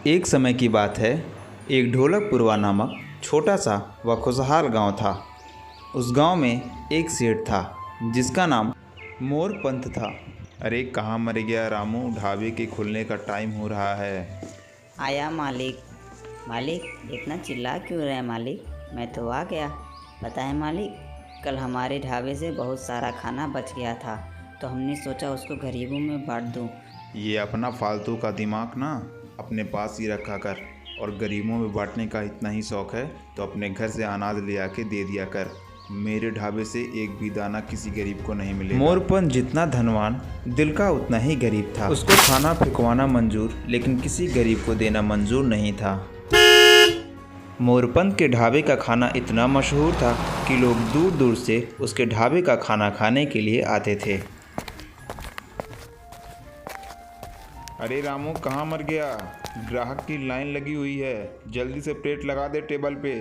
एक समय की बात है। एक ढोलकपुरवा नामक छोटा सा व खुशहाल गांव था। उस गांव में एक सेठ था जिसका नाम मोरपंथ था। अरे कहाँ मर गया रामू, ढाबे के खुलने का टाइम हो रहा है। आया मालिक। मालिक इतना चिल्ला क्यों रहे हैं मालिक? मैं तो आ गया। पता है मालिक, कल हमारे ढाबे से बहुत सारा खाना बच गया था, तो हमने सोचा उसको गरीबों में बांट दूं। ये अपना फालतू का दिमाग ना अपने पास ही रखा कर, और गरीबों में बांटने का इतना ही शौक है तो अपने घर से अनाज ले आके दे दिया कर। मेरे ढाबे से एक भी दाना किसी गरीब को नहीं मिलेगा। मोरपंथ जितना धनवान दिल का उतना ही गरीब था। उसको खाना फेंकवाना मंजूर, लेकिन किसी गरीब को देना मंजूर नहीं था। मोरपंथ के ढाबे का खाना इतना मशहूर था कि लोग दूर दूर से उसके ढाबे का खाना खाने के लिए आते थे। अरे रामू कहाँ मर गया? ग्राहक की लाइन लगी हुई है, जल्दी से प्लेट लगा दे टेबल पे।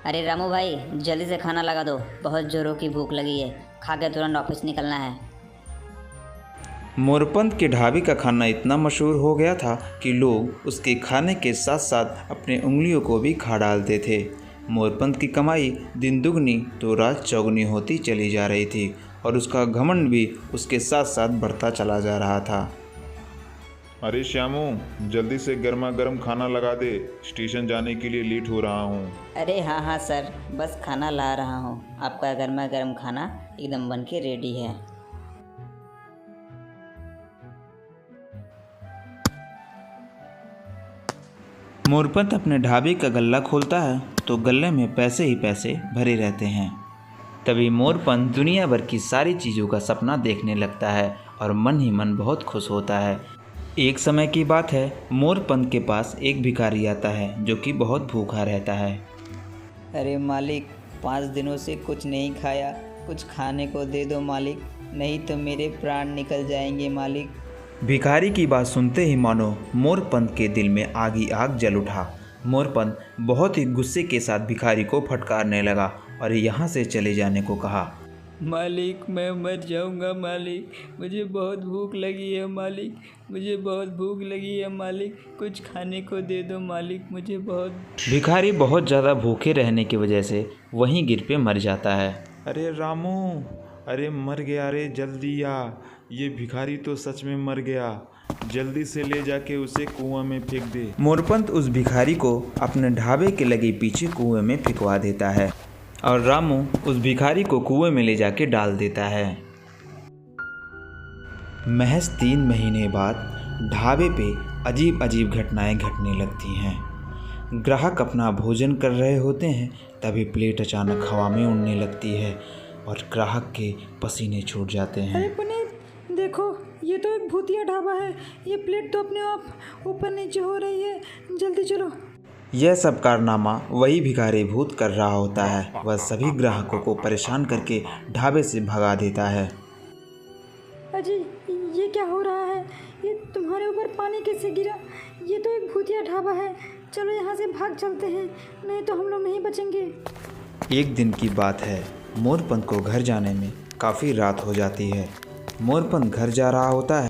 अरे रामू भाई, जल्दी से खाना लगा दो, बहुत जोरों की भूख लगी है, खा के तुरंत ऑफिस निकलना है। मोरपंथ के ढाबे का खाना इतना मशहूर हो गया था कि लोग उसके खाने के साथ साथ अपने उंगलियों को भी खा डालते थे। मोरपंथ की कमाई दिन दुगनी तो रात चौगुनी होती चली जा रही थी, और उसका घमंड भी उसके साथ साथ बढ़ता चला जा रहा था। अरे श्यामू, जल्दी से गर्मा गर्म खाना लगा दे, स्टेशन जाने के लिए लेट हो रहा हूँ। अरे हाँ हाँ सर, बस खाना ला रहा हूँ। आपका गर्मा गर्म खाना एकदम बन के रेडी है। मोरपंथ अपने ढाबे का गल्ला खोलता है तो गल्ले में पैसे ही पैसे भरे रहते हैं। तभी मोरपंथ दुनिया भर की सारी चीज़ों का सपना देखने लगता है और मन ही मन बहुत खुश होता है। एक समय की बात है, मोरपंथ के पास एक भिखारी आता है जो कि बहुत भूखा रहता है। अरे मालिक, 5 दिनों से कुछ नहीं खाया, कुछ खाने को दे दो मालिक, नहीं तो मेरे प्राण निकल जाएंगे मालिक। भिखारी की बात सुनते ही मानो मोरपंथ के दिल में आग ही आग जल उठा। मोरपंथ बहुत ही गुस्से के साथ भिखारी को फटकारने लगा और यहाँ से चले जाने को कहा। मालिक मैं मर जाऊंगा मालिक, मुझे बहुत भूख लगी है मालिक, मुझे बहुत भूख लगी है मालिक, कुछ खाने को दे दो मालिक, मुझे बहुत। भिखारी बहुत ज़्यादा भूखे रहने की वजह से वहीं गिर पे मर जाता है। अरे रामू, अरे मर गया रे, जल्दी आ, ये भिखारी तो सच में मर गया, जल्दी से ले जाके उसे कुआं में फेंक दे। मोरपंथ उस भिखारी को अपने ढाबे के लगे पीछे कुएं में फेंकवा देता है और रामू उस भिखारी को कुएं में ले जाके डाल देता है। महज 3 महीने बाद ढाबे पे अजीब अजीब घटनाएं घटने लगती हैं। ग्राहक अपना भोजन कर रहे होते हैं, तभी प्लेट अचानक हवा में उड़ने लगती है और ग्राहक के पसीने छूट जाते हैं। अरे पुनीत, देखो ये तो एक भूतिया ढाबा है, ये प्लेट तो अपने आप ऊपर नीचे हो रही है, जल्दी चलो। यह सब कारनामा वही भिखारी भूत कर रहा होता है। वह सभी ग्राहकों को परेशान करके ढाबे से भगा देता है। अजी, ये क्या हो रहा है? ये तुम्हारे ऊपर पानी कैसे गिरा? ये तो एक भूतिया ढाबा है, चलो यहाँ से भाग चलते हैं, नहीं तो हम लोग नहीं बचेंगे। एक दिन की बात है, मोरपंथ को घर जाने में काफ़ी रात हो जाती है। मोरपंथ घर जा रहा होता है,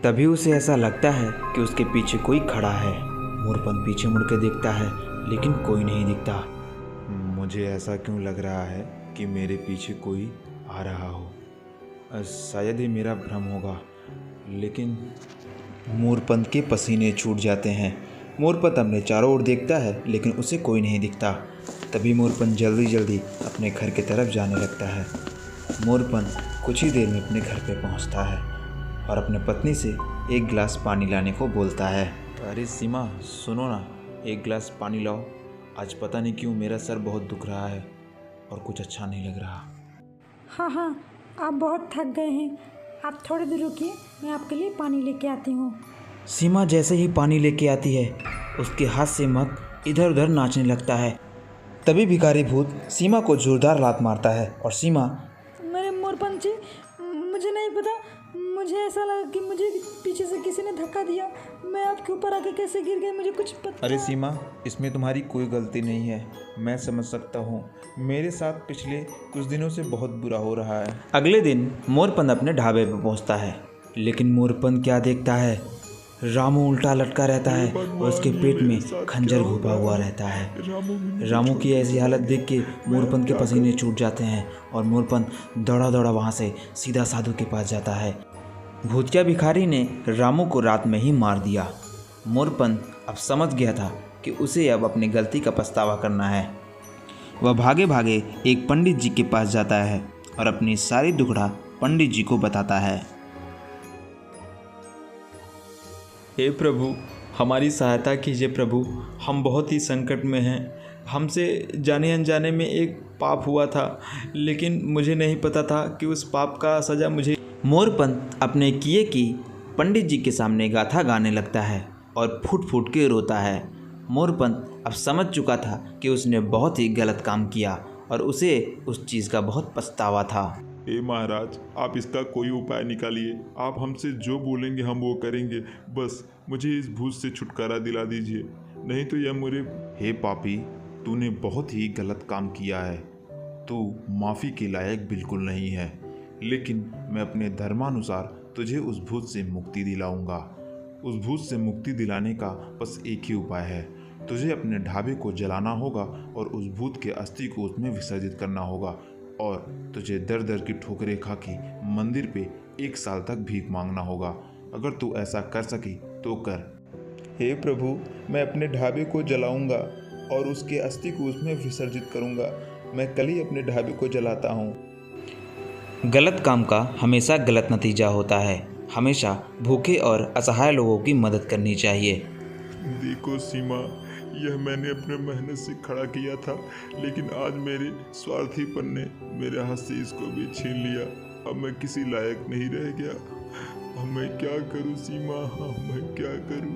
तभी उसे ऐसा लगता है कि उसके पीछे कोई खड़ा है। मोरपंथ पीछे मुड़ के देखता है, लेकिन कोई नहीं दिखता। मुझे ऐसा क्यों लग रहा है कि मेरे पीछे कोई आ रहा हो, शायद ही मेरा भ्रम होगा। लेकिन मोरपंथ के पसीने छूट जाते हैं। मोरपंथ अपने चारों ओर देखता है, लेकिन उसे कोई नहीं दिखता। तभी मोरपंथ जल्दी जल्दी अपने घर की तरफ जाने लगता है। मोरपंथ कुछ ही देर में अपने घर पे पहुंचता है और अपने पत्नी से एक गिलास पानी लाने को बोलता है। अरे सीमा, सुनो ना, एक गिलास पानी लाओ, आज पता नहीं क्यों मेरा सर बहुत दुख रहा है और कुछ अच्छा नहीं लग रहा। हाँ हाँ, आप बहुत थक गए हैं, आप थोड़ी देर रुकिए, मैं आपके लिए पानी लेके आती हूँ। सीमा जैसे ही पानी लेके आती है, उसके हाथ से मग इधर उधर नाचने लगता है। तभी भिखारी भूत सीमा को जोरदार लात मारता है और सीमा। मेरे मोरपंथ जी, मुझे नहीं पता, मुझे ऐसा लगा कि मुझे पीछे से किसी ने धक्का दिया, मैं आपके ऊपर आके कैसे गिर गई, मुझे कुछ पता। अरे सीमा, इसमें तुम्हारी कोई गलती नहीं है, मैं समझ सकता हूँ, मेरे साथ पिछले कुछ दिनों से बहुत बुरा हो रहा है। अगले दिन मोरपंथ अपने ढाबे पर पहुँचता है, लेकिन मोरपंख क्या देखता है, रामू उल्टा लटका रहता है और उसके पेट में खंजर घुपा हुआ रहता है। रामू की ऐसी हालत देख के मोरपंख के पसीने छूट जाते हैं और मोरपंख दौड़ा दौड़ा वहाँ से सीधा साधु के पास जाता है। भूतिया भिखारी ने रामू को रात में ही मार दिया। मोरपंख अब समझ गया था कि उसे अब अपनी गलती का पछतावा करना है। वह भागे भागे एक पंडित जी के पास जाता है और अपनी सारी दुखड़ा पंडित जी को बताता है। हे प्रभु, हमारी सहायता कीजिए प्रभु, हम बहुत ही संकट में हैं। हमसे जाने अनजाने में एक पाप हुआ था, लेकिन मुझे नहीं पता था कि उस पाप का सज़ा मुझे। मोरपंख अपने किए की पंडित जी के सामने गाथा गाने लगता है और फूट फूट के रोता है। मोरपंख अब समझ चुका था कि उसने बहुत ही गलत काम किया और उसे उस चीज़ का बहुत पछतावा था। हे महाराज, आप इसका कोई उपाय निकालिए। आप हमसे जो बोलेंगे हम वो करेंगे। बस मुझे इस भूत से छुटकारा दिला दीजिए, नहीं तो यह मेरे। हे पापी, तूने बहुत ही गलत काम किया है। तू माफ़ी के लायक बिल्कुल नहीं है, लेकिन मैं अपने धर्मानुसार तुझे उस भूत से मुक्ति दिलाऊंगा। उस भूत से मुक्ति दिलाने का बस एक ही उपाय है। तुझे अपने ढाबे को जलाना होगा और उस भूत के अस्थि को उसमें विसर्जित करना होगा, और तुझे दर दर की ठोकरें खा के मंदिर पे 1 साल तक भीख मांगना होगा। अगर तू ऐसा कर सकी तो कर। हे प्रभु, मैं अपने ढाबे को जलाऊंगा और उसके अस्थि को उसमें विसर्जित करूंगा। मैं कल ही अपने ढाबे को जलाता हूँ। गलत काम का हमेशा गलत नतीजा होता है। हमेशा भूखे और असहाय लोगों की मदद करनी चाहिए। देखो सीमा, यह मैंने अपने मेहनत से खड़ा किया था, लेकिन आज मेरे स्वार्थीपन ने मेरे हाथ से इसको भी छीन लिया। अब मैं किसी लायक नहीं रह गया। अब मैं क्या करूं सीमा, अब मैं क्या करूं।